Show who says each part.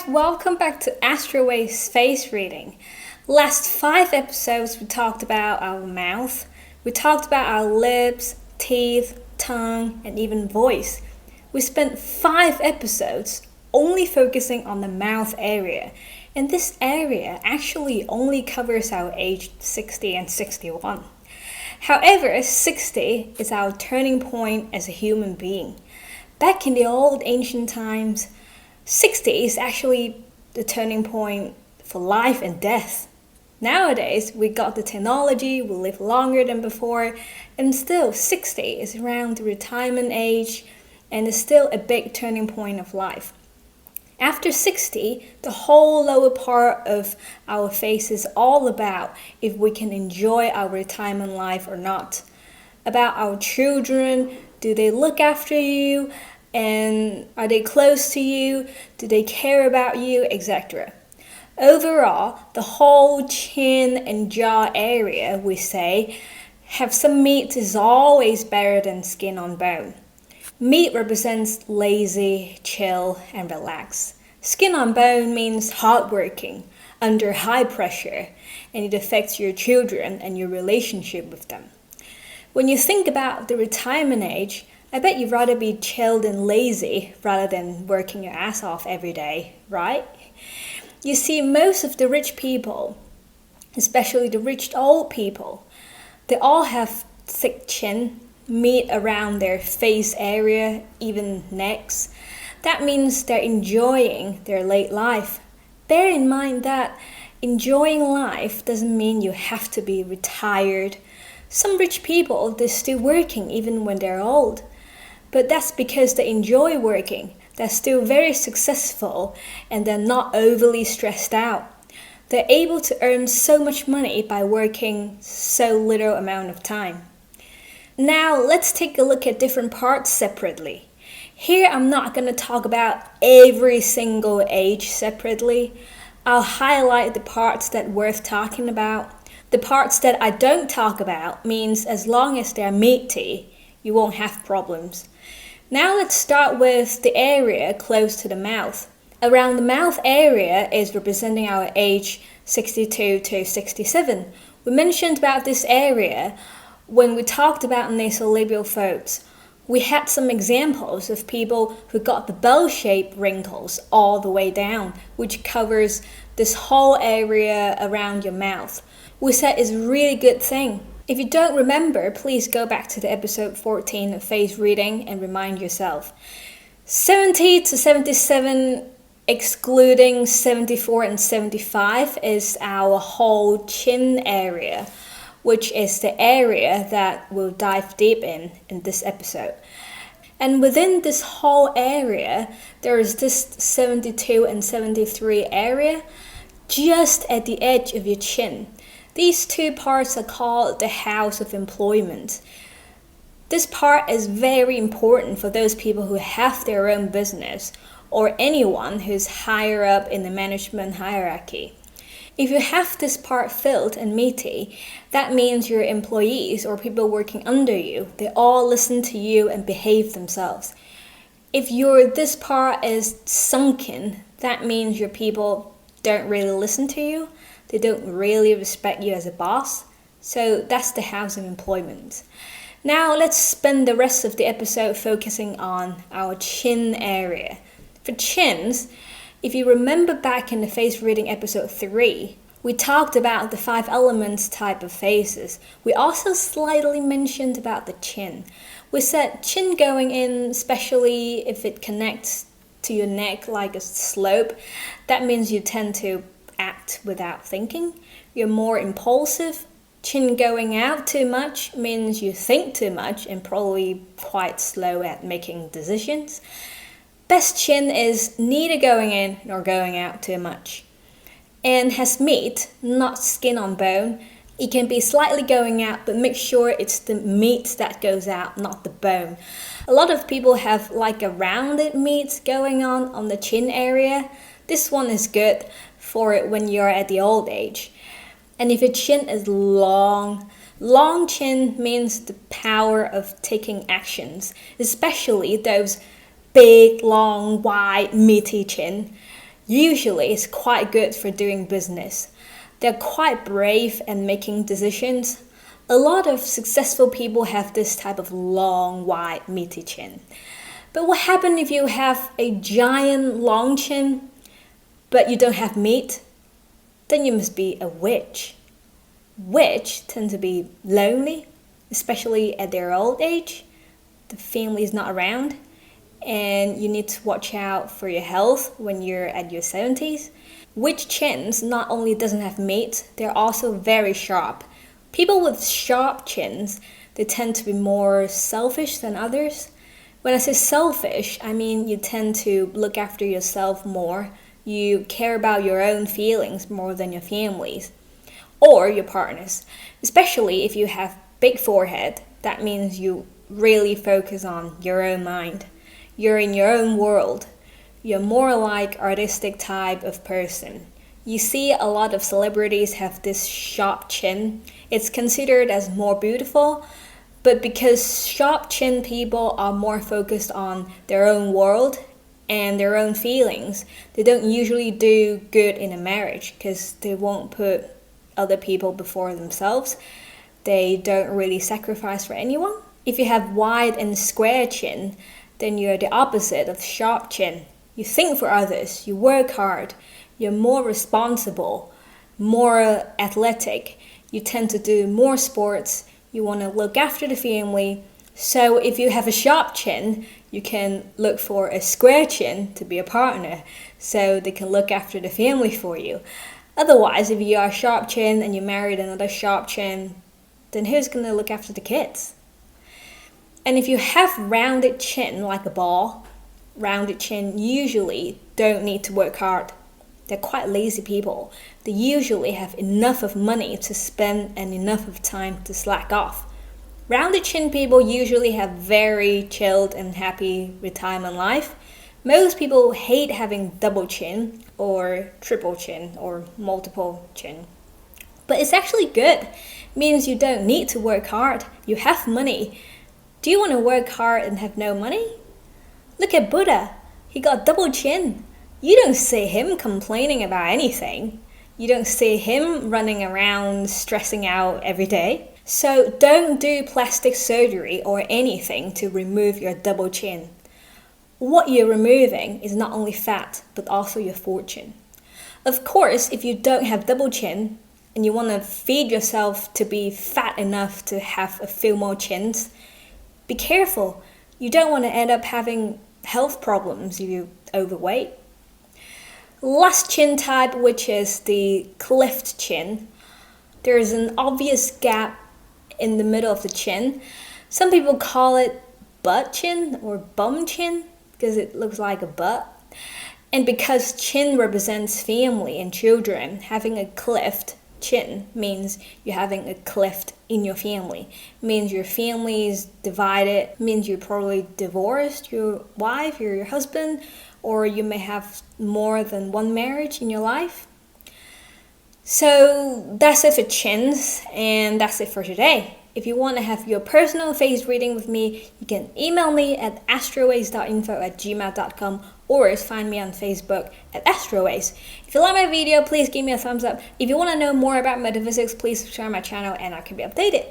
Speaker 1: guys, welcome back to Astroways face reading. Last 5 episodes we talked about our mouth, we talked about our lips, teeth, tongue, and even voice. We spent 5 episodes only focusing on the mouth area, and this area actually only covers our age 60 and 61. However, 60 is our turning point as a human being. Back in the old ancient times, 60 is actually the turning point for life and death. Nowadays, we got the technology, we live longer than before, and still 60 is around the retirement age and is still a big turning point of life. After 60, the whole lower part of our face is all about if we can enjoy our retirement life or not. About our children, do they look after you? And are they close to you? Do they care about you, etc.? Overall, the whole chin and jaw area, we say, have some meat is always better than skin on bone. Meat represents lazy, chill, and relax. Skin on bone means hardworking, under high pressure, and it affects your children and your relationship with them. When you think about the retirement age, I bet you'd rather be chilled and lazy rather than working your ass off every day, right? You see, most of the rich people, especially the rich old people, they all have thick chin, meat around their face area, even necks. That means they're enjoying their late life. Bear in mind that enjoying life doesn't mean you have to be retired. Some rich people, they're still working even when they're old. But that's because they enjoy working. They're still very successful and they're not overly stressed out. They're able to earn so much money by working so little amount of time. Now let's take a look at different parts separately. Here I'm not going to talk about every single age separately. I'll highlight the parts that are worth talking about. The parts that I don't talk about means as long as they're meaty, you won't have problems. Now let's start with the area close to the mouth. Around the mouth area is representing our age 62 to 67. We mentioned about this area when we talked about nasolabial folds. We had some examples of people who got the bell-shaped wrinkles all the way down, which covers this whole area around your mouth. We said it's a really good thing. If you don't remember, please go back to the episode 14 of face reading and remind yourself. 70 to 77, excluding 74 and 75, is our whole chin area, which is the area that we'll dive deep in this episode. And within this whole area, there is this 72 and 73 area just at the edge of your chin. These 2 parts are called the house of employment. This part is very important for those people who have their own business or anyone who's higher up in the management hierarchy. If you have this part filled and meaty, that means your employees or people working under you, they all listen to you and behave themselves. If this part is sunken, that means your people don't really listen to you. They don't really respect you as a boss. So that's the house of employment. Now let's spend the rest of the episode focusing on our chin area. For chins, if you remember back in the face reading episode 3, we talked about the 5 elements type of faces. We also slightly mentioned about the chin. We said chin going in, especially if it connects to your neck like a slope, that means you tend to act without thinking. You're more impulsive. Chin going out too much means you think too much and probably quite slow at making decisions. Best chin is neither going in nor going out too much. And has meat, not skin on bone. It can be slightly going out, but make sure it's the meat that goes out, not the bone. A lot of people have like a rounded meat going on the chin area. This one is good for it when you're at the old age. And if your chin is long chin means the power of taking actions, especially those big, long, wide, meaty chin. usually is quite good for doing business. They're quite brave and making decisions. A lot of successful people have this type of long, wide, meaty chin. But what happens if you have a giant, long chin, but you don't have meat? Then you must be a witch. Witch tend to be lonely, especially at their old age. The family is not around, and you need to watch out for your health when you're at your 70s. Witch chins not only doesn't have meat, they're also very sharp. People with sharp chins, they tend to be more selfish than others. When I say selfish, I mean you tend to look after yourself more. You care about your own feelings more than your family's or your partner's. Especially if you have big forehead, that means you really focus on your own mind. You're in your own world. You're more like artistic type of person. You see a lot of celebrities have this sharp chin. It's considered as more beautiful, but because sharp chin people are more focused on their own world and their own feelings, they don't usually do good in a marriage because they won't put other people before themselves. They don't really sacrifice for anyone. If you have wide and square chin, then you're the opposite of sharp chin. You think for others, you work hard, you're more responsible, more athletic, you tend to do more sports, you want to look after the family. So if you have a sharp chin, you can look for a square chin to be a partner so they can look after the family for you. Otherwise, if you are a sharp chin and you married another sharp chin, then who's going to look after the kids? And if you have rounded chin like a ball, rounded chin usually don't need to work hard. They're quite lazy people. They usually have enough of money to spend and enough of time to slack off. Rounded chin people usually have very chilled and happy retirement life. Most people hate having double chin or triple chin or multiple chin. But it's actually good. It means you don't need to work hard. You have money. Do you want to work hard and have no money? Look at Buddha. He got double chin. You don't see him complaining about anything. You don't see him running around stressing out every day. So don't do plastic surgery or anything to remove your double chin. What you're removing is not only fat, but also your fortune. Of course, if you don't have double chin and you want to feed yourself to be fat enough to have a few more chins, be careful. You don't want to end up having health problems if you're overweight. Last chin type, which is the cleft chin. There's an obvious gap in the middle of the chin. Some people call it butt chin or bum chin because it looks like a butt. And because chin represents family and children, having a cleft chin means you're having a cleft in your family. It means your family is divided. It means you're probably divorced, your wife, your husband, or you may have more than one marriage in your life. So that's it for chins, and that's it for today. If you want to have your personal face reading with me, you can email me at astroways.info@gmail.com or find me on Facebook at Astroways. If you like my video, please give me a thumbs up. If you want to know more about metaphysics, please subscribe to my channel and I can be updated.